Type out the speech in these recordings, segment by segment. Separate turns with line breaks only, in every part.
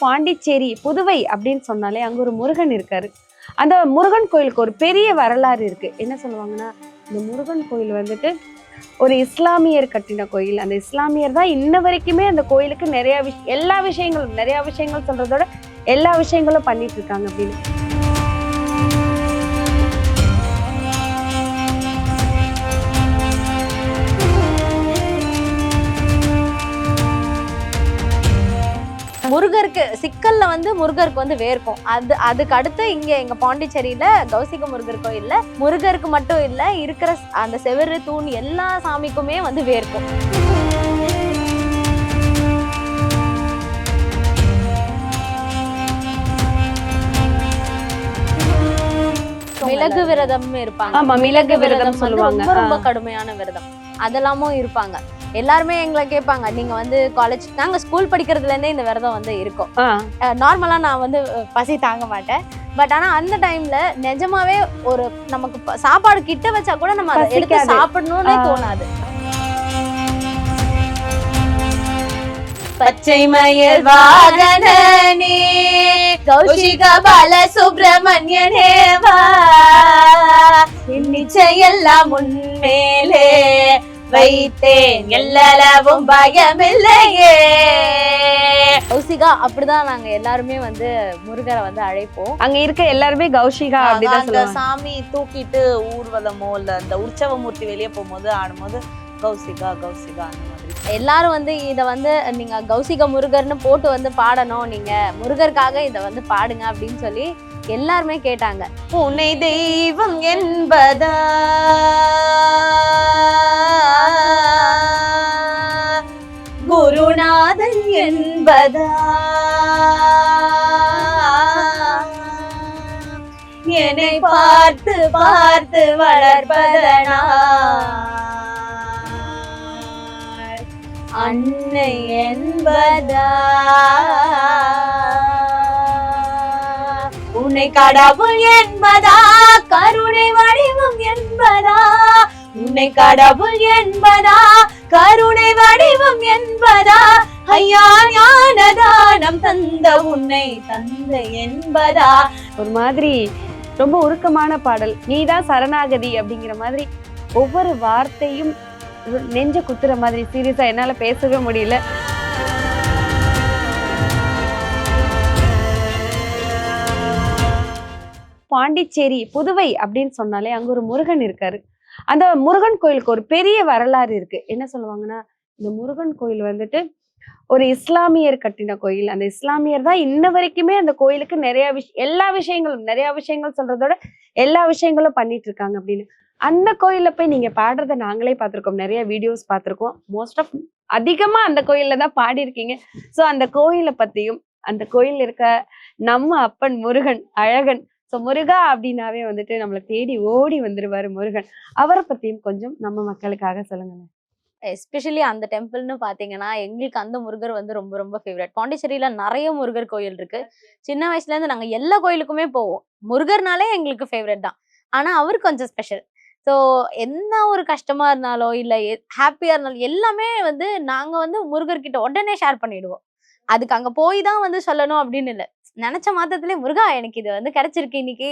பாண்டிச்சேரி, புதுவை அப்படின்னு சொன்னாலே அங்க ஒரு முருகன் இருக்காரு. அந்த முருகன் கோயிலுக்கு ஒரு பெரிய வரலாறு இருக்கு. என்ன சொல்லுவாங்கன்னா, இந்த முருகன் கோயில் வந்துட்டு ஒரு இஸ்லாமியர் கட்டின கோயில். அந்த இஸ்லாமியர் தான் இன்ன வரைக்குமே அந்த கோயிலுக்கு எல்லா விஷயங்களும் நிறைய விஷயங்கள் சொல்றதோட எல்லா விஷயங்களும் பண்ணிட்டு இருக்காங்க அப்படின்னு.
முருகருக்கு சிக்கல்ல வந்து முருகருக்கு வந்து வேர்க்கும். அதுக்கு அடுத்து இங்க எங்க பாண்டிச்சேரியில கௌசிக முருகர் கோயில்ல முருகருக்கு மட்டும் இல்ல, இருக்கிற அந்த செவரு தூண் எல்லா சாமிக்குமே வந்து வேர்க்கும். மிளகு விரதம் இருப்பாங்க.
ஆமா, மிளகு விரதம் சொல்லுவாங்க.
ரொம்ப ரொம்ப கடுமையான விரதம் அதெல்லாமும் இருப்பாங்க. எல்லாருமே எங்களை கேட்பாங்க, நீங்க வந்து காலேஜ், நாங்க ஸ்கூல் படிக்கிறதுல இருந்தே இந்த விரதம் வந்து இருக்கும். நார்மலா நான் வந்து பசி தாங்க மாட்டேன். பட் ஆனா அந்த டைம்ல நிஜமாவே ஒரு நமக்கு சாப்பாடு கிட்ட வச்சா கூட நம்ம அதை எடுத்து சாப்பிடணும்னே தோணாது. பச்சை மயில் வாகனனே கௌஷிக பால சுப்பிரமணியனே வா, நிச்சயெல்லாம் உன்மேலே வைத்தேன், எல்லளவும் பயமில்லையே. கௌசிகா அப்படிதான் நாங்க எல்லாருமே வந்து முருகரை வந்து அழைப்போம்.
அங்க இருக்க எல்லாருமே கௌஷிகா அப்படிதான் சொல்லுவாங்க.
சாமி தூக்கிட்டு ஊர்வலமோ இல்ல அந்த உற்சவ மூர்த்தி வெளியே போகும்போது ஆடும்போது கௌசிகா கௌசிகா அந்த மாதிரி
எல்லாரும் வந்து இத வந்து நீங்க கௌசிக முருகர்னு போட்டு வந்து பாடணும், நீங்க முருகருக்காக இத வந்து பாடுங்க அப்படின்னு சொல்லி எல்லாருமே கேட்டாங்க.
உன்னை தெய்வம் என்பதா குருநாதன் என்பதா என்னை பார்த்து பார்த்து வளர்ப்பதனா அன்னை என்பதா உன்னை கடவுள் என்பதா கருணை வடிவம் என்பதா உன்னை கடவுள் என்பதா கருணை வடிவம் என்பதா ஐயா ஞானதானம் தந்த உன்னை தந்தை என்பதா.
ஒரு மாதிரி ரொம்ப உருக்கமான பாடல். நீதான் சரணாகதி அப்படிங்கிற மாதிரி ஒவ்வொரு வார்த்தையும் நெஞ்ச குத்துற மாதிரி. சீரியஸா என்னால பேசவே முடியல. பாண்டிச்சேரி, புதுவை அப்படின்னு சொன்னாலே அங்க ஒரு முருகன் இருக்காரு. அந்த முருகன் கோயிலுக்கு ஒரு பெரிய வரலாறு இருக்கு. என்ன சொல்லுவாங்கன்னா, இந்த முருகன் கோயில் வந்துட்டு ஒரு இஸ்லாமியர் கட்டின கோயில். அந்த இஸ்லாமியர் தான் இன்ன வரைக்குமே அந்த கோயிலுக்கு எல்லா விஷயங்களும் நிறைய விஷயங்கள் சொல்றதோட எல்லா விஷயங்களும் பண்ணிட்டு இருக்காங்க அப்படின்னு. அந்த கோயில்ல போய் நீங்க பாடுறத நாங்களே பார்த்திருக்கோம், நிறைய வீடியோஸ் பார்த்திருக்கோம். மோஸ்ட் ஆஃப் அதிகமா அந்த கோயில்ல தான் பாடி இருக்கீங்க. சோ அந்த கோயிலை பத்தியும், அந்த கோயில் இருக்க நம்ம அப்பன் முருகன் அழகன், ஸோ முருகா அப்படின்னாவே வந்துட்டு நம்மளை தேடி ஓடி வந்துருவாரு முருகன். அவரை பத்தியும் கொஞ்சம் நம்ம மக்களுக்காக சொல்லுங்க.
எஸ்பெஷலி அந்த டெம்பிள்னு பாத்தீங்கன்னா எங்களுக்கு அந்த முருகர் வந்து ரொம்ப ரொம்ப ஃபேவரட். பாண்டிச்சேரியில நிறைய முருகர் கோயில் இருக்கு. சின்ன வயசுல இருந்து நாங்க எல்லா கோயிலுக்குமே போவோம். முருகர்னாலே எங்களுக்கு ஃபேவரட் தான். ஆனா அவர் கொஞ்சம் ஸ்பெஷல். ஸோ என்ன ஒரு கஷ்டமா இருந்தாலும் இல்ல ஹாப்பியா இருந்தாலும் எல்லாமே வந்து நாங்க வந்து முருகர்கிட்ட உடனே ஷேர் பண்ணிடுவோம். அதுக்கு அங்க போய் தான் வந்து சொல்லணும் அப்படின்னு இல்லை. நினைச்ச மாத்தத்திலே முருகா எனக்கு இது வந்து கிடைச்சிருக்கு இன்னைக்கு,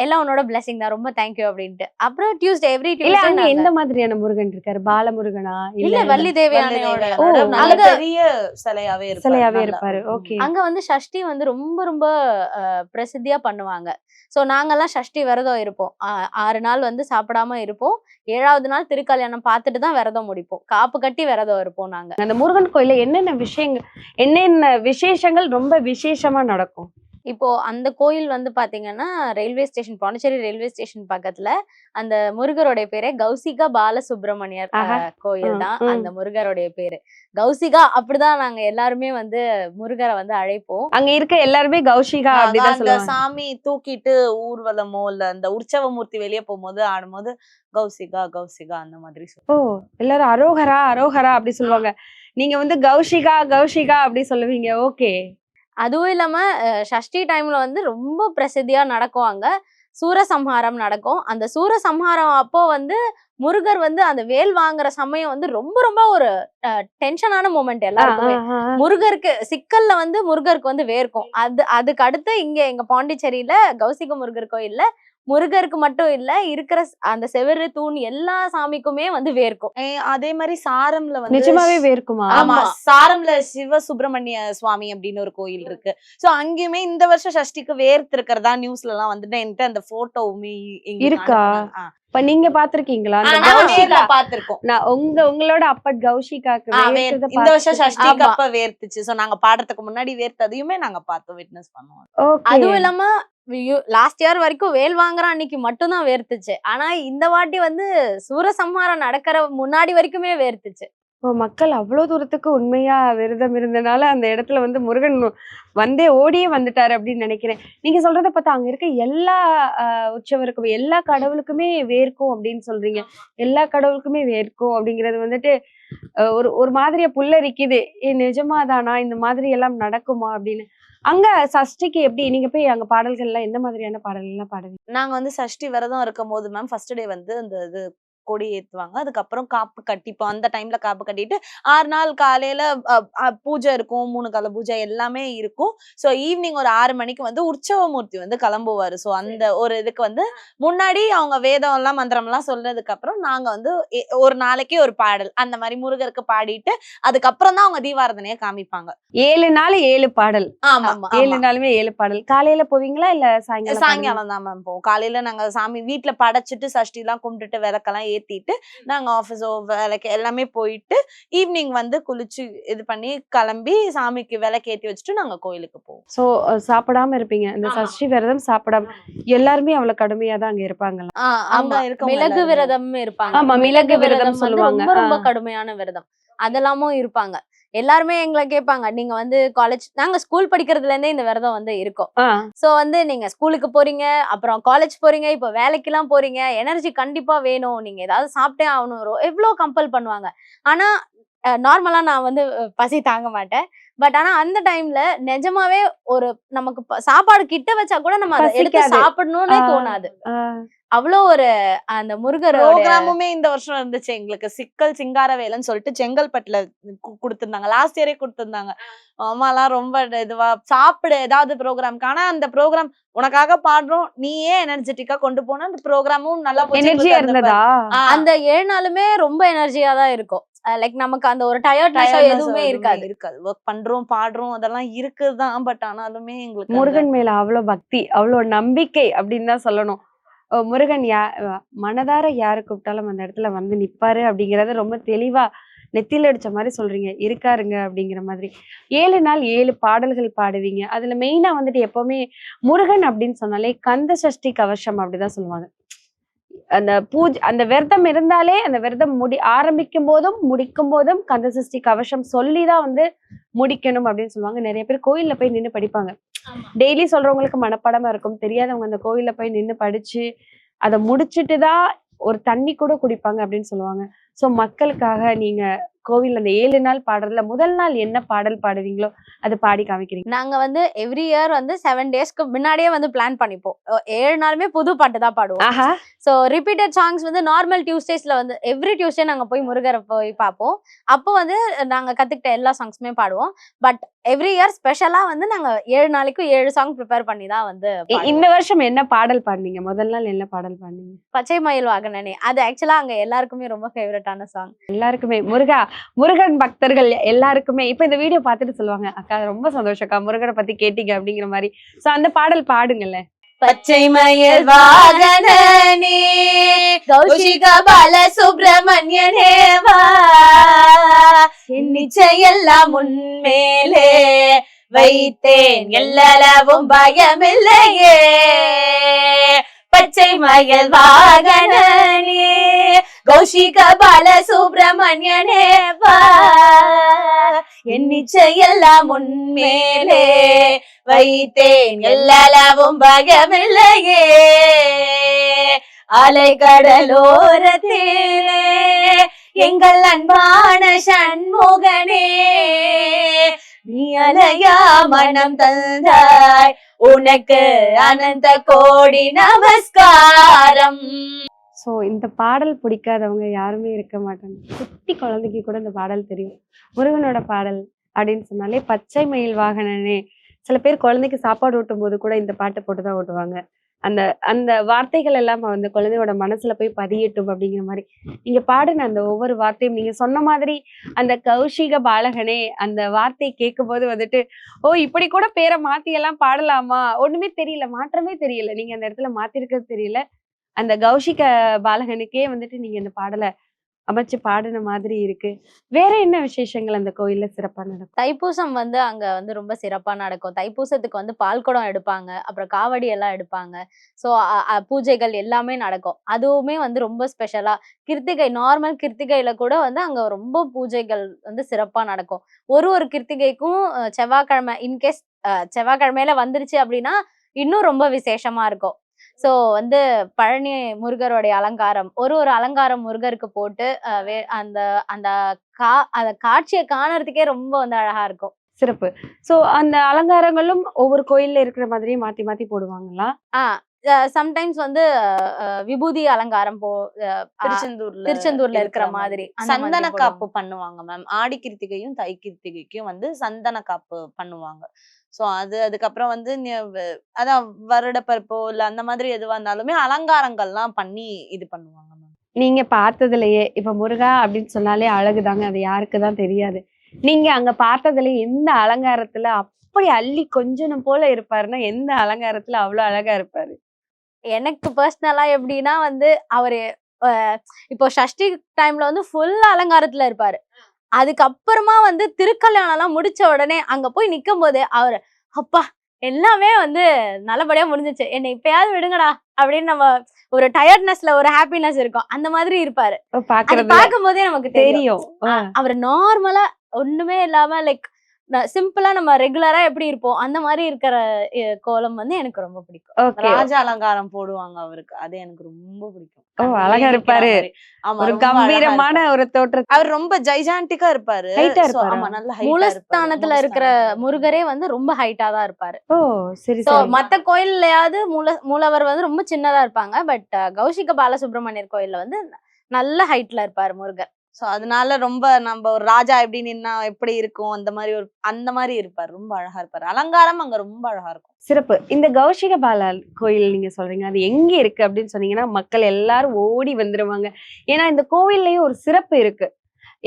எல்லாம் உன்னோட பிளெஸிங் தான், ரொம்ப தேங்க்யூ அப்படின்ட்டு. அப்புறம் டியூஸ்டே எவ்ரி டியூஸ்டே
எந்த மாதிரியான முருகன் இருக்காரு? பாலமுருகனா
இல்ல வள்ளி தேவியானையோட
பெரிய சிலையாவே
இருப்பாரு. ஓகே.
அங்க வந்து சஷ்டி வந்து ரொம்ப ரொம்ப பிரசித்தியா பண்ணுவாங்க. சோ நாங்கெல்லாம் சஷ்டி விரதம் இருப்போம். 6 நாள் வந்து சாப்பிடாம இருப்போம். 7வது நாள் திருக்கல்யாணம் பார்த்துட்டு தான் விரதம் முடிப்போம். காப்பு கட்டி விரதம் இருப்போம் நாங்க.
அந்த முருகன் கோயில்ல என்னென்ன விசேஷங்கள் ரொம்ப விசேஷமா நடக்கும்?
இப்போ அந்த கோயில் வந்து பாத்தீங்கன்னா railway station, Pondicherry railway station பக்கத்துல அந்த முருகருடைய பேரே கௌசிகா பால சுப்பிரமணியர் கோயில் தான். அந்த முருகருடைய பேரு கௌசிகா. அப்படிதான் நாங்க எல்லாருமே வந்து முருகரை வந்து அழைப்போம்.
அங்க இருக்க எல்லாருமே கௌஷிகா அப்படிதான் சொல்லுவாங்க.
சாமி தூக்கிட்டு ஊர்வலமோ இல்ல அந்த உற்சவ மூர்த்தி வெளியே போகும்போது ஆடும்போது கௌசிகா கௌசிகா அந்த மாதிரி.
எல்லாரும் அரோகரா அரோகரா அப்படி சொல்லுவாங்க. நீங்க வந்து கௌஷிகா கௌஷிகா அப்படி சொல்லுவீங்க. ஓகே.
அதுவும் இல்லாம சஷ்டி டைம்ல வந்து ரொம்ப பிரசித்தியா நடக்கும் அங்க. சூரசம்ஹாரம் நடக்கும். அந்த சூரசம்ஹாரம் அப்போ வந்து முருகர் வந்து அந்த வேல் வாங்குற சமயம் வந்து ரொம்ப ரொம்ப ஒரு டென்ஷனான மூமெண்ட் எல்லாருக்குமே. முருகருக்கு சிக்கல்ல வந்து முருகருக்கு வந்து வேர்க்கும். அதுக்கு அடுத்து இங்க எங்க பாண்டிச்சேரியில கௌசிக முருகர் கோயில்ல முருகருக்கு மட்டும் இல்ல, இருக்கிற அந்த செவரு தூண் எல்லா சாமிக்குமே வந்து வேர்க்கும்.
அதே மாதிரி சாரம்ல வந்து
நிஜமாவே வேர்க்குமா?
ஆமா, சாரம்ல சிவ சுப்பிரமணிய சுவாமி அப்படின்னு ஒரு கோயில் இருக்கு. சோ அங்கேயுமே இந்த வருஷம் சஷ்டிக்கு வேர்த்து இருக்கிறதா நியூஸ்ல எல்லாம் வந்துட்டு என்கிட்ட அந்த போட்டோவுமே
இருக்கா? இப்ப நீங்க பாத்திருக்கீங்களா?
பாத்திருக்கோம்.
நான் உங்களோட அப்பட் கௌஷிகாக்கு
இந்த வருஷம் சஷ்டிக்கு அப்ப வேர்த்துச்சு. சோ நாங்க பாடுறதுக்கு முன்னாடி வேர்த்ததையுமே நாங்க பார்த்தோம், விட்னஸ் பண்ணுவோம்.
அதுவும் இல்லாம லாஸ்ட் இயர் வரைக்கும் வேல் வாங்குற அன்னைக்கு மட்டும்தான் வேர்த்துச்சு. ஆனா இந்த வாட்டி வந்து சூரசம்ஹாரம் நடக்கிற முன்னாடி வரைக்குமே வேர்த்துச்சு.
மக்கள் அவ்வளவு தூரத்துக்கு உண்மையா விரதம் இருந்தனால அந்த இடத்துல வந்து முருகன் வந்தே ஓடியே வந்துட்டாரு அப்படின்னு நினைக்கிறேன். நீங்க சொல்றத பார்த்தா அங்க இருக்க எல்லா உற்சவருக்கும் எல்லா கடவுளுக்குமே வேர்க்கும் அப்படின்னு சொல்றீங்க. எல்லா கடவுளுக்குமே வேர்க்கும் அப்படிங்கிறது வந்துட்டு ஒரு மாதிரியா புல்லரிக்குது. நிஜமாதானா இந்த மாதிரி எல்லாம் நடக்குமா அப்படின்னு. அங்க சஷ்டிக்கு எப்படி நீங்க போய் அங்க பாடல்கள் எல்லாம் எந்த மாதிரியான பாடல்கள் எல்லாம் பாடுவீங்க?
நாங்க வந்து சஷ்டி விரதம் இருக்கும் போது மேம் ஃபர்ஸ்ட் டே வந்து அந்த இது கொடி ஏத்துவாங்க. அதுக்கப்புறம் காப்பு கட்டிப்போம். அந்த டைம்ல காப்பு கட்டிட்டு 6 நாள் காலையில பூஜை இருக்கும், 3 கால பூஜை எல்லாமே இருக்கும். ஸோ ஈவினிங் ஒரு 6 மணிக்கு வந்து உற்சவமூர்த்தி வந்து கிளம்புவாரு. ஸோ அந்த ஒரு இதுக்கு வந்து முன்னாடி அவங்க வேதம் எல்லாம் மந்திரம் எல்லாம் சொல்றதுக்கு அப்புறம் நாங்க வந்து ஒரு நாளைக்கு ஒரு பாடல் அந்த மாதிரி முருகருக்கு பாடிட்டு அதுக்கப்புறம் தான் அவங்க தீபாரதனைய காமிப்பாங்க.
7 நாள் 7 பாடல்.
ஆமா,
7 நாளுமே 7 பாடல். காலையில போவீங்களா இல்ல
சாயங்காலம் தான் மேம் போவோம். காலையில நாங்க சாமி வீட்டுல படைச்சிட்டு சஷ்டி எல்லாம் கும்பிட்டுட்டு விளக்கெல்லாம் ஏத்திட்டு நாங்க ஆபீஸோ வேலைக்கு எல்லாமே போயிட்டு ஈவினிங் வந்து குளிச்சு இது பண்ணி கிளம்பி சாமிக்கு விளக்கு ஏத்தி வச்சுட்டு நாங்க கோயிலுக்கு போவோம்.
சோ சாப்பிடாம இருப்பீங்க. இந்த சஷ்டி விரதம் சாப்பிடாம எல்லாருமே அவ்வளவு கடுமையா தான் அங்க இருப்பாங்களா?
ஆமா, மிளகு விரதம் இருப்பாங்க.
ஆமா, மிளகு விரதம் சொல்லுவாங்க.
ரொம்ப ரொம்ப கடுமையான விரதம் அதெல்லாமும் இருப்பாங்க. எல்லாருமே எங்களை கேட்பாங்க, நீங்க வந்து காலேஜ் நாங்க ஸ்கூல் படிக்கிறதுல இருந்தே இந்த விரதம் வந்து இருக்கும். சோ வந்து நீங்க ஸ்கூலுக்கு போறீங்க, அப்புறம் காலேஜ் போறீங்க, இப்ப வேலைக்கு எல்லாம் போறீங்க, எனர்ஜி கண்டிப்பா வேணும், நீங்க ஏதாவது சாப்பிட்டே ஆகணும், எவ்வளவு கம்பல் பண்ணுவாங்க. ஆனா நார்மலா நான் வந்து பசி தாங்க மாட்டேன். பட் ஆனா அந்த டைம்ல நிஜமாவே ஒரு நமக்கு சாப்பாடு கிட்ட வச்சா கூட நம்ம அதை எடுத்து சாப்பிடணும்னே தோணாது. அவ்வளவு ஒரு அந்த முருகர்
ப்ரோக்ராமுமே இந்த வருஷம் இருந்துச்சு எங்களுக்கு. சிக்கல் சிங்காரவேலன்னு சொல்லிட்டு செங்கல்பட்டுல கொடுத்திருந்தாங்க. லாஸ்ட் இயரே கொடுத்திருந்தாங்க. அம்மாலாம் ரொம்ப இதுவா சாப்பிடு ஏதாவது ப்ரோக்ராம்க்கு. ஆனா அந்த ப்ரோக்ராம் உனக்காக பாடுறோம், நீயே எனர்ஜெட்டிக்கா கொண்டு போன அந்த ப்ரோக்ராமும் நல்லா
எனர்ஜியா இருந்ததா?
அந்த 7 நாளுமே ரொம்ப எனர்ஜியா தான் இருக்கும். லைக் நமக்கு அந்த ஒரு டயர்ட்னஸ் எதுவுமே இருக்காது.
ஒர்க் பண்றோம் பாடுறோம் அதெல்லாம் இருக்குதான். பட் ஆனாலுமே எங்களுக்கு
முருகன் மேல அவ்வளவு பக்தி, அவ்வளவு நம்பிக்கை அப்படின்னு தான் சொல்லணும். முருகன் மனதார யாரு கூப்பிட்டாலும் அந்த இடத்துல வந்து நிப்பாரு அப்படிங்கறத ரொம்ப தெளிவா நெத்தில அடிச்ச மாதிரி சொல்றீங்க. இருக்காருங்க அப்படிங்கிற மாதிரி. 7 நாள் 7 பாடல்கள் பாடுவீங்க. அதுல மெயினா வந்துட்டு எப்பவுமே முருகன் அப்படின்னு சொன்னாலே கந்த சஷ்டி கவசம் அப்படிதான் சொல்லுவாங்க. அந்த பூஜை அந்த விரதம் இருந்தாலே அந்த விரதம் ஆரம்பிக்கும் போதும் முடிக்கும் போதும் கந்த சஷ்டி கவசம் சொல்லிதான் வந்து முடிக்கணும் அப்படின்னு சொல்லுவாங்க. நிறைய பேர் கோயில்ல போய் நின்று படிப்பாங்க. டெய்லி சொல்றவங்களுக்கு மனப்பாடமா இருக்கும். தெரியாதவங்க அந்த கோயில்ல போய் நின்று படிச்சு அதை முடிச்சுட்டுதான் ஒரு தண்ணி கூட குடிப்பாங்க அப்படின்னு சொல்லுவாங்க. சோ மக்களுக்காக நீங்க கோவில் அந்த 7 நாள் பாடுறதுல முதல் நாள் என்ன பாடல் பாடுவீங்களோ அது பாடி காமிக்கிறீங்க?
நாங்க வந்து எவ்ரி இயர் வந்து 7 டேஸ்க்கு முன்னாடியே வந்து பிளான் பண்ணிப்போம். 7 நாளுமே புது பாட்டு தான் பாடுவோம். சோ ரிப்பீட்டட் சாங்ஸ் வந்து நார்மல் டியூஸ்டேஸ்ல வந்து எவ்ரி டியூஸ்டே நாங்க போய் முருகரை போய் பார்ப்போம். அப்போ வந்து நாங்க கத்துக்கிட்ட எல்லா சாங்ஸுமே பாடுவோம். பட் எவ்ரி இயர் ஸ்பெஷலா வந்து நாங்க 7 நாளைக்கு 7 சாங் ப்ரிப்பேர் பண்ணி தான் வந்து.
இந்த வருஷம் என்ன பாடல் பாடுனீங்க? முதல் நாள் என்ன பாடல் பாடுனீங்க?
பச்சை மயில் வாகனனே. அது ஆக்சுவலா அங்க எல்லாருக்குமே ரொம்ப ஃபேவரட்டான சாங்.
எல்லாருக்குமே முருகன் பக்தர்கள் எல்லாருக்குமே இப்ப இந்த வீடியோ பார்த்துட்டு சொல்லுவாங்க, அக்கா ரொம்ப சந்தோஷக்கா முருகனை பத்தி கேட்டீங்க அப்படிங்கிற மாதிரி. சோ அந்த பாடல் பாடுங்கல்ல.
பச்சை மயில் வாகனனே கௌஷிக பால சுப்பிரமணியனே வா, நிச்சயெல்லாம் உன்மேலே வைத்தேன் எல்லளவும் பயமில்லையே. பச்சை மயில் வாகனனே கௌஷிக பால சுப்பிரமணியனே வா, என் நிச்சயெல்லாம் உன்மேலே வைத்தேன் எல்லளவும் பயமில்லையே. அலைகடலோரத்திலே எங்கள் அன்பான சண்முகனே, நீ அலையா மனம் தந்தாய்
உனக்கு அனந்த கோடி நமஸ்காரம்.
சோ இந்த பாடல் பிடிக்காதவங்க யாருமே இருக்க மாட்டாங்க. குட்டி குழந்தைக்கு கூட இந்த பாடல் தெரியும். முருகனோட பாடல் அப்படின்னு சொன்னாலே பச்சை மயில் வாகனனே. சில பேர் குழந்தைக்கு சாப்பாடு ஊட்டும் போது கூட இந்த பாட்டை போட்டுதான் ஊட்டுவாங்க. அந்த அந்த வார்த்தைகள் எல்லாம் வந்து குழந்தையோட மனசுல போய் பதியட்டும் அப்படிங்கிற மாதிரி நீங்க பாடுன அந்த ஒவ்வொரு வார்த்தையும் நீங்க சொன்ன மாதிரி அந்த கௌஷிக பாலகனே அந்த வார்த்தையை கேட்கும் போது வந்துட்டு ஓ இப்படி கூட பேரை மாத்தி எல்லாம் பாடலாமா, ஒண்ணுமே தெரியல, மாற்றமே தெரியல, நீங்க அந்த இடத்துல மாத்திருக்கிறது தெரியல. அந்த கௌஷிக பாலகனுக்கே வந்துட்டு நீங்க இந்த பாடலை அமைச்சு பாடின மாதிரி இருக்கு. வேற என்ன விசேஷங்கள் அந்த கோயில்ல சிறப்பா நடக்கும்?
தைப்பூசம் வந்து அங்க வந்து ரொம்ப சிறப்பா நடக்கும். தைப்பூசத்துக்கு வந்து பால் குடம் எடுப்பாங்க, அப்புறம் காவடி எல்லாம் எடுப்பாங்க. ஸோ பூஜைகள் எல்லாமே நடக்கும். அதுவுமே வந்து ரொம்ப ஸ்பெஷலா கிருத்திகை நார்மல் கிருத்திகையில கூட வந்து அங்க ரொம்ப பூஜைகள் வந்து சிறப்பா நடக்கும். ஒரு கிருத்திகைக்கும் செவ்வாய்க்கிழமை இன்கேஸ் செவ்வாய்க்கிழமையில வந்துருச்சு அப்படின்னா இன்னும் ரொம்ப விசேஷமா இருக்கும். ஸோ வந்து பழனி முருகருடைய அலங்காரம் ஒரு அலங்காரம் முருகருக்கு போட்டு அந்த அந்த அந்த காட்சியை காணறதுக்கே ரொம்ப வந்து அழகா இருக்கும்.
சிறப்பு. சோ அந்த அலங்காரங்களும் ஒவ்வொரு கோயில்ல இருக்கிற மாதிரியே மாத்தி மாத்தி போடுவாங்களா?
சம்டைம்ஸ் வந்து விபூதி அலங்காரம் திருச்செந்தூர்ல இருக்கிற மாதிரி
சந்தன காப்பு பண்ணுவாங்க மேம். ஆடி கிருத்திகையும் தை கிருத்திகைக்கும் வந்து சந்தன காப்பு பண்ணுவாங்க. சோ அதுக்கப்புறம் வந்து அதான் வருட பருப்போ இல்ல அந்த மாதிரி எதுவா இருந்தாலுமே அலங்காரங்கள்லாம் பண்ணி இது பண்ணுவாங்க மேம்.
நீங்க பார்த்ததுலயே இப்ப முருகா அப்படின்னு சொன்னாலே அழகுதாங்க, அது யாருக்குதான் தெரியாது. நீங்க அங்க பார்த்ததுல எந்த அலங்காரத்துல அப்படி அள்ளி கொஞ்சம் போல இருப்பாருன்னா எந்த அலங்காரத்துல அவ்வளவு அழகா இருப்பாரு?
எனக்கு பர்சனலா எப்படின்னா வந்து அவரு இப்போ சஷ்டி டைம்ல வந்து ஃபுல் அலங்காரத்துல இருப்பாரு. அதுக்கப்புறமா வந்து திருக்கல்யாணம் எல்லாம் முடிச்ச உடனே அங்க போய் நிக்கும் போது அவரு அப்பா எல்லாமே வந்து நல்லபடியா முடிஞ்சிச்சு, என்னை இப்பயாவது விடுங்கடா அப்படின்னு நம்ம ஒரு டயர்ட்னஸ்ல ஒரு ஹாப்பினஸ் இருக்கும், அந்த மாதிரி இருப்பாரு. பார்க்கும் போதே நமக்கு தெரியும் அவர் நார்மலா ஒண்ணுமே இல்லாம லைக் சிம்பிளா நம்ம ரெகுலரா எப்படி இருப்போம் அந்த மாதிரி இருக்கிற கோலம் வந்து எனக்கு ரொம்ப பிடிக்கும்.
ராஜ அலங்காரம் போடுவாங்க அவருக்கு, அது எனக்கு ரொம்ப பிடிக்கும்.
அழகா இருப்பாரு, ஒரு கம்பீரமான ஒரு தோற்றம்.
அவர் ரொம்ப ஜைஜாண்டிக்கா இருப்பாரு.
மூலஸ்தானத்துல இருக்கிற முருகரே வந்து ரொம்ப ஹைட்டா தான் இருப்பாரு.
ஓ சரி.
மத்த கோயில்லையாவது மூலவர் வந்து ரொம்ப சின்னதா இருப்பாங்க. பட் கௌஷிக பாலசுப்ரமணியர் கோயில்ல வந்து நல்ல ஹைட்ல இருப்பாரு முருகர்.
சோ அதனால ரொம்ப நம்ம ஒரு ராஜா எப்படி நின்னா எப்படி இருக்கும் அந்த மாதிரி இருப்பாரு, ரொம்ப அழகா இருப்பாரு. அலங்காரம் அங்க ரொம்ப அழகா இருக்கும்.
சிறப்பு. இந்த கௌஷிக பாலா கோயில் நீங்க சொல்றீங்க, அது எங்க இருக்கு அப்படின்னு சொன்னீங்கன்னா மக்கள் எல்லாரும் ஓடி வந்துருவாங்க. ஏன்னா இந்த கோவில்லயும் ஒரு சிறப்பு இருக்கு.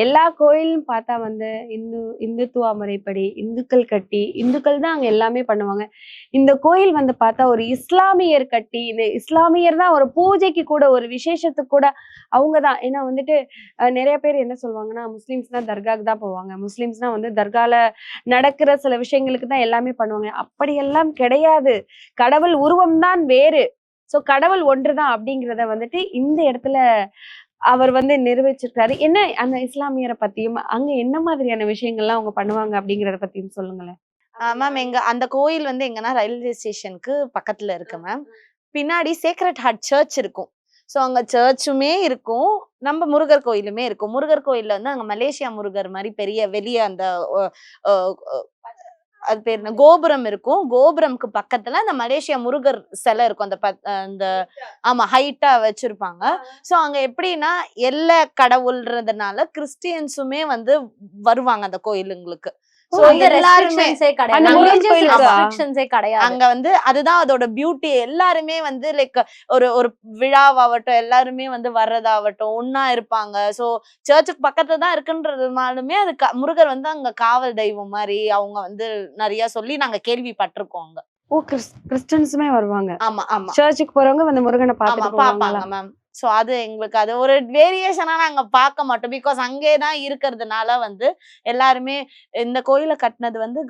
எல்லா கோயிலும் பார்த்தா வந்து இந்துத்துவ முறைப்படி இந்துக்கள் கட்டி இந்துக்கள் தான் அங்க எல்லாமே பண்ணுவாங்க. இந்த கோயில் வந்து பார்த்தா ஒரு இஸ்லாமியர் கட்டி, இந்த இஸ்லாமியர் தான் ஒரு பூஜைக்கு கூட ஒரு விசேஷத்துக்கு கூட அவங்கதான். ஏன்னா வந்துட்டு நிறைய பேர் என்ன சொல்லுவாங்கன்னா முஸ்லிம்ஸ்னா தர்காக்கு தான் போவாங்க, முஸ்லிம்ஸ்னா வந்து தர்கால நடக்கிற சில விஷயங்களுக்கு தான் எல்லாமே பண்ணுவாங்க. அப்படியெல்லாம் கிடையாது, கடவுள் உருவம் தான் வேறு. சோ கடவுள் ஒன்றுதான் அப்படிங்கிறத வந்துட்டு இந்த இடத்துல அவர் வந்து நிரூபிச்சிருக்காரு. என்ன அந்த இஸ்லாமியரை பத்தியும் அங்க என்ன மாதிரியான விஷயங்கள்லாம் அவங்க பண்ணுவாங்க அப்படிங்கறத பத்தியும் சொல்லுங்களேன்.
மேம் அந்த கோயில் வந்து எங்கன்னா ரயில்வே ஸ்டேஷனுக்கு பக்கத்துல இருக்கு மேம். பின்னாடி சேக்ரெட் ஹார்ட் சர்ச் இருக்கும். சோ அங்க சர்ச்சுமே இருக்கும், நம்ம முருகர் கோயிலுமே இருக்கும். முருகர் கோயில்ல வந்து அங்க மலேசியா முருகர் மாதிரி பெரிய வெளியே அந்த அது பேர் என்ன கோபுரம் இருக்கும். கோபுரம்க்கு பக்கத்துல அந்த மலேசியா முருகர் சிலை இருக்கும். அந்த ஆமா ஹைட்டா வச்சிருப்பாங்க. சோ அங்க எப்படின்னா எல்லா கடவுள்ன்றதுனால கிறிஸ்டியன்ஸுமே வந்து வருவாங்க அந்த கோயிலுங்களுக்கு. அங்க வந்து அதுதான் அதோட பியூட்டி. எல்லாருமே வந்து லைக் ஒரு விழாவாகட்டும் எல்லாருமே வந்து வர்றதாகட்டும் ஒன்னா இருப்பாங்க. சோ சர்ச்சுக்கு பக்கத்துல தான் இருக்குன்றதுனாலுமே அது முருகர் வந்து அங்க காவல் தெய்வம் மாதிரி அவங்க வந்து நிறைய சொல்லி நாங்க கேள்விப்பட்டிருக்கோம். அங்க
கிறிஸ்டியன்ஸுமே வருவாங்க.
ஆமா ஆமா,
சர்ச்சுக்கு போறவங்க வந்து முருகனை
பாப்பாங்க மேம். சோ அது எங்களுக்கு அது ஒரு வேரியேஷனா நாங்க பார்க்க மாட்டோம். பிகாஸ் அங்கேதான் இருக்கிறதுனால வந்து எல்லாருமே இந்த கோயில கட்டினது வந்து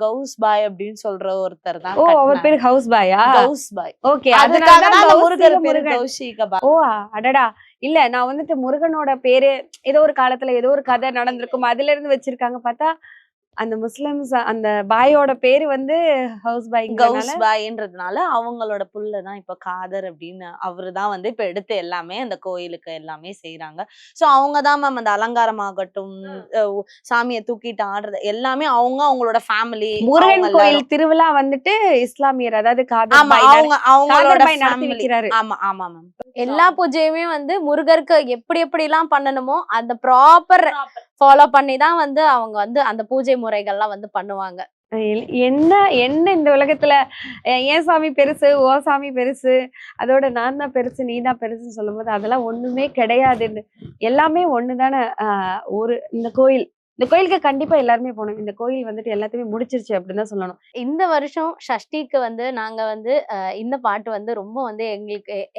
கௌஸ் பாய் அப்படின்னு சொல்ற ஒருத்தர் தான்.
அவர் பேரு ஹவுஸ் பாயா?
கௌஸ் பாய்.
ஓகே,
அதுக்காக முருகர் பேரு கௌஷிக பாய்.
ஓ அடடா. இல்ல நான் வந்துட்டு முருகனோட பேரு ஏதோ ஒரு காலத்துல ஏதோ ஒரு கதை நடந்திருக்கும் அதுல இருந்து வச்சிருக்காங்க பார்த்தா அந்த முஸ்லிம்ஸ் அந்த பாயோட பேரு வந்து ஹவுஸ்
கவுஸ்
பாய்ங்கிறனால
பாய்ன்றதுனால அவங்களோட புள்ளதான் இப்ப காதர் அப்படின்னு அவருதான் வந்து இப்ப எடுத்து எல்லாமே அந்த கோயிலுக்கு எல்லாமே செய்யறாங்க. சோ அவங்கதான் மேம் அந்த அலங்காரம் ஆகட்டும், சாமியை தூக்கிட்டு ஆடுறது எல்லாமே அவங்களோட ஃபேமிலி
முருகன்
அவங்க எல்லாரும்.
கோயில் திருவிழா வந்துட்டு இஸ்லாமியர் அதாவது காதர்
ஆமா
பாய்
அவங்களோட
பாய் நடத்தி
ஃபேமிலி.
வைக்கிறாரு.
ஆமா ஆமா மேம்.
எல்லா பூஜையுமே வந்து முருகருக்கு எப்படி எப்படி எல்லாம் பண்ணணுமோ அந்த ப்ராப்பர் ஃபாலோ பண்ணி தான் வந்து அவங்க வந்து அந்த பூஜை முறைகள்லாம் வந்து பண்ணுவாங்க.
என்ன என்ன இந்த உலகத்துல ஏன் சாமி பெருசு ஓ சாமி பெருசு அதோட நான் தான் பெருசு நீ தான் பெருசுன்னு சொல்லும் போது அதெல்லாம் ஒண்ணுமே கிடையாதுன்னு எல்லாமே ஒண்ணுதானே. இந்த கோயிலுக்கு கண்டிப்பா எல்லாருமே போகணும். இந்த கோயில் வந்துட்டு எல்லாத்தையுமே முடிச்சிருச்சு அப்படின்னு தான் சொல்லணும்.
இந்த வருஷம் ஷஷ்டிக்கு வந்து நாங்க வந்து இந்த பாட்டு வந்து ரொம்ப வந்து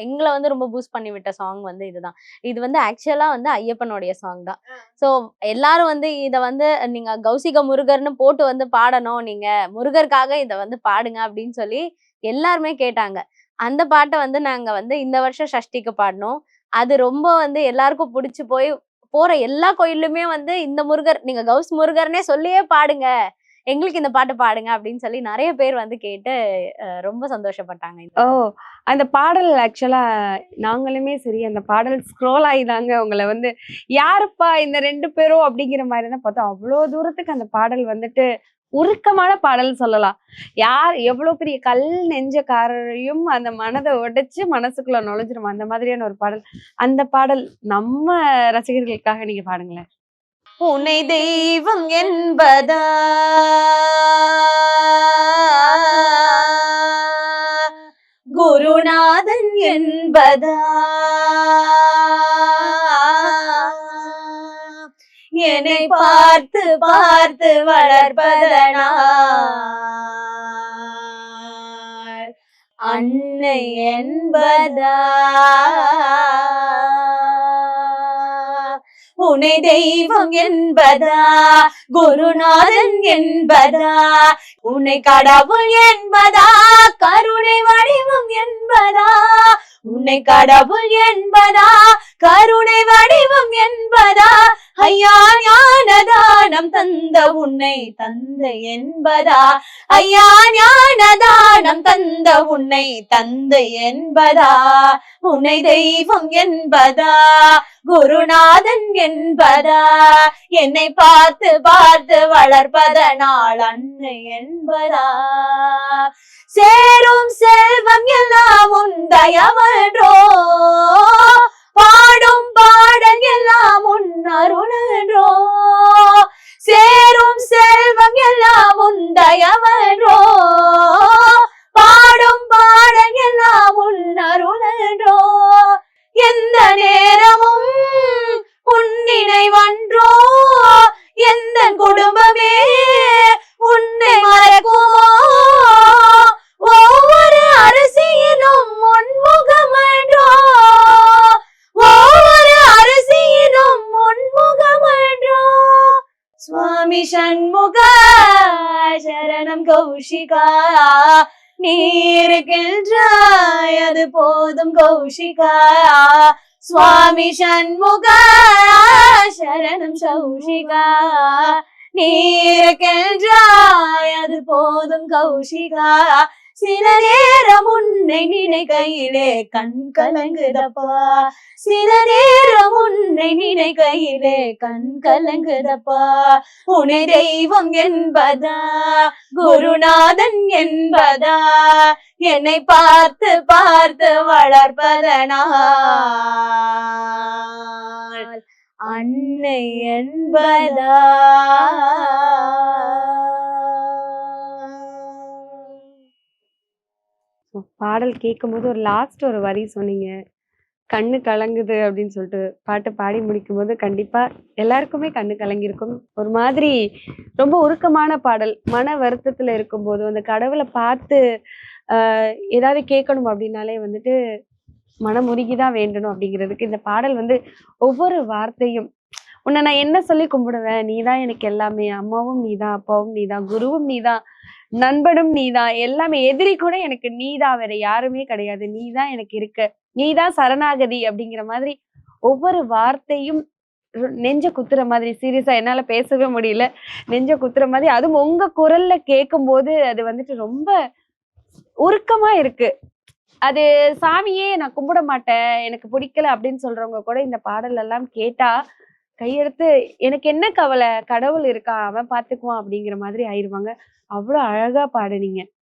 எங்களை வந்து ரொம்ப பூஸ்ட் பண்ணி விட்ட சாங் வந்து இதுதான். இது வந்து ஆக்சுவலா வந்து ஐயப்பனுடைய சாங் தான். ஸோ எல்லாரும் வந்து இத வந்து நீங்க கௌசிக முருகர்னு போட்டு வந்து பாடணும், நீங்க முருகருக்காக இதை வந்து பாடுங்க அப்படின்னு சொல்லி எல்லாருமே கேட்டாங்க. அந்த பாட்டை வந்து நாங்க வந்து இந்த வருஷம் ஷஷ்டிக்கு பாடினோம். அது ரொம்ப வந்து எல்லாருக்கும் பிடிச்சு போய் போற எல்லா கோயிலுமே வந்து இந்த முருகர் நீங்க கௌஸ் முருகர்னே சொல்லியே பாடுங்க, எங்களுக்கு இந்த பாட்டு பாடுங்க அப்படின்னு சொல்லி நிறைய பேர் வந்து கேட்டு ரொம்ப சந்தோஷப்பட்டாங்க.
அந்த பாடல் ஆக்சுவலா நாங்களுமே சரி அந்த பாடல் ஸ்க்ரோல் ஆகிதாங்க உங்களை வந்து யாருப்பா இந்த 2 பேரும் அப்படிங்கிற மாதிரி தான் பார்த்தோம். அவ்வளோ தூரத்துக்கு அந்த பாடல் வந்துட்டு உருக்கமான பாடல் சொல்லலாம். யார் எவ்வளவு பெரிய கல் நெஞ்சக்காரரையும் அந்த மனதை உடைச்சு மனசுக்குள்ள நுழைஞ்சிரும் அந்த மாதிரியான ஒரு பாடல். அந்த பாடல் நம்ம ரசிகர்களுக்காக நீங்க பாடுங்களேன்.
உன்னை தெய்வம் என்பதா குருநாதன் என்பதா என்னை பார்த்து பார்த்து வளர்ப்பதனால் அன்னை என்பதா உன்னை தெய்வம் என்பதா குருநாதன் என்பதா உன்னை கடவுள் என்பதா கருணை வடிவம் என்பதா உன்னை கடவுள் என்பதா கருணை வடிவம் என்பதா ஐயா ஞானதானம் தந்த உன்னை தந்தை என்பதா ஐயா ஞானதானம் தந்த உன்னை தந்தை என்பதா உன்னை தெய்வம் என்பதா குருநாதன் என்பதா என்னை பார்த்து பார்த்து வளர்ப்பதனால் அன்னை என்பதா சேரும் செல்வம் எல்லாம் உன் தயவன்றோ பாடும் பாடல் எல்லாம் உன் அருளன்றோ சேரும் செல்வம் எல்லாம் உன் தயவன்றோ பாடும் பாடல் எல்லாம் உன் அருளன்றோ எந்த நேரமும் உன் நினைவன்றோ எந்த குடும்பமே உன்னை மறக்குமோ ஒவ்வொரு அரசியலும் உன்முகமன்றோ ஒவ்வொரு அரசியலும் உன்முகமன்றோ சுவாமி சண்முக சரணம் கௌஷிகா நீருக்கின்றாய் அது போதும் கௌஷிகா சுவாமி சண்முக சரணம் கௌஷிகா நீருக்கின்றாய் அது போதும் கௌஷிகா சில நேரம் உன்னை நினைக்கையிலே கண் கலங்குதப்பா சில நேரம் உன்னை நினைக்கையிலே கண் கலங்குதப்பா உன்னை தெய்வம் என்பதா குருநாதன் என்பதா என்னை பார்த்து பார்த்து வளர்ப்பதனால் அன்னை என்பதா
பாடல் கேட்கும் போது லாஸ்ட் ஒரு வரி சொன்னீங்க, கண்ணு கலங்குது அப்படின்னு சொல்லிட்டு பாட்டு பாடி முடிக்கும் போது கண்டிப்பா எல்லாருக்குமே கண்ணு கலங்கியிருக்கும். ஒரு மாதிரி ரொம்ப உருக்கமான பாடல். மன வருத்தத்துல இருக்கும்போது அந்த கடவுளை பார்த்து ஏதாவது கேட்கணும் அப்படின்னாலே வந்துட்டு மனமுருகிதான் வேண்டணும் அப்படிங்கிறதுக்கு இந்த பாடல் வந்து ஒவ்வொரு வார்த்தையும் உன்னை நான் என்ன சொல்லி கும்பிடுவேன், நீதான் எனக்கு எல்லாமே, அம்மாவும் நீதான், அப்பாவும் நீதான், குருவும் நீதான், நண்பனும் நீதான், எல்லாமே, எதிரி கூட எனக்கு நீதான், வேற யாருமே கிடையாது, நீதான் எனக்கு இருக்க, நீதான் சரணாகதி அப்படிங்கிற மாதிரி ஒவ்வொரு வார்த்தையும் நெஞ்ச குத்துற மாதிரி சீரியஸா என்னால பேசவே முடியல. நெஞ்ச குத்துற மாதிரி அதுவும் உங்க குரல்ல கேட்கும்போது அது வந்துட்டு ரொம்ப உருக்கமா இருக்கு. அது சாமியே நான் கும்பிட மாட்டேன், எனக்கு பிடிக்கல அப்படின்னு சொல்றவங்க கூட இந்த பாடல் எல்லாம் கேட்டா, கையெடுத்து எனக்கு என்ன கவலை? கடவுள் இருக்கான், அவன் பார்த்துக்குவான் அப்படிங்கிற மாதிரி ஆயிருவாங்க. அவ்ளோ அழகா பாடுனீங்க.